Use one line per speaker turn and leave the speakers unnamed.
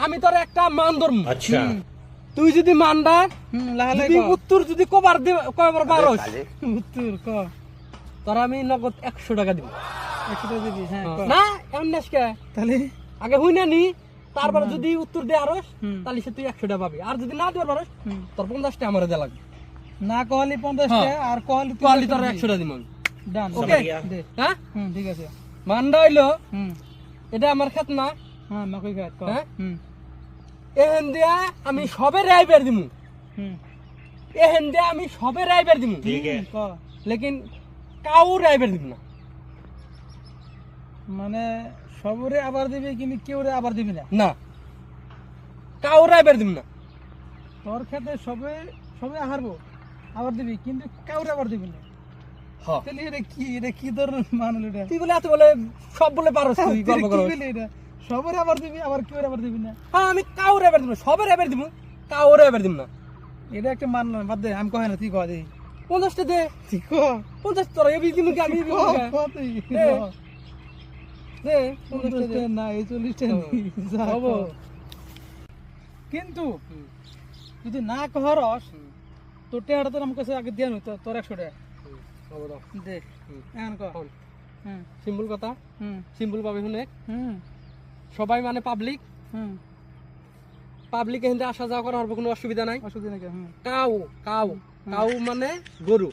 আমি তোর একটা মান ধরবো। আচ্ছা তুই যদি মানডা যদি উত্তর যদি কবার কয়বার পারস উত্তর ক তোর আমি নগদ 100 টাকা দিব। 100 টাকা দিবি? হ্যাঁ না এমন নাসকে তাহলে আগে হই না নি তারপর যদি উত্তর দে আরস তাহলে সে তুই 100 টাকা পাবি। আর যদি না দিবার পারস তোর 50 টাকা আমারে দে লাগবে। না কহলি 50 টাকা আর কহলি তোর 100 টাকা দিম আমি। ডান ওকে হ্যাঁ ঠিক আছে। মানডা হইলো এটা আমার খেত না। হ্যাঁ মাকই খেত ক এহেন দিয়া আমি সবে রাইবার দিমু। এহেন দিয়া আমি সবে রাইবার দিমু ঠিক আছে ক লেকিন কাউ রাইবার দিম না। মানে সবরে আবার দিবি কিন্তু কেউরে আবার দিবি না? না কাউ রাইবার দিম না। তোর খেতে সবে সবে হারবো আবার দিবি কিন্তু কাউরে আবার দিবি না? হ্যাঁ তাহলে এটা কি ধরনের মানল? এটা তুই বলে এত বলে সব বলে পারস তুই গল্প করস। কি বলে এটা সবরে আবার দিবি আবার কেউরে আবার দিবি না? হ্যাঁ আমি কাউরে আবার দিম না, সবের আবার দিমু কাউরে আবার দিম না। এটা একটা মানল বাদ দে আমি কই না তুই কই দে 50 টা দে। ঠিক ক 50 তোর এবি দিমু কি আমি দিমু তুই দে 50 টা না 40 টা যা হবো। কিন্তু যদি না কহরস তোর টেহাটা তোর আমার কাছে আগে দেন তো তোর 100 টাকা দে এখন ক। সিম্পল কথা সিম্পল ভাবে শুনে সবাই মানে পাবলিক পাবলিক এখানে আসা যাওয়া করার কোনো অসুবিধা নাই। অসুবিধা নাই কাউ কাউ কাউ মানে গরু।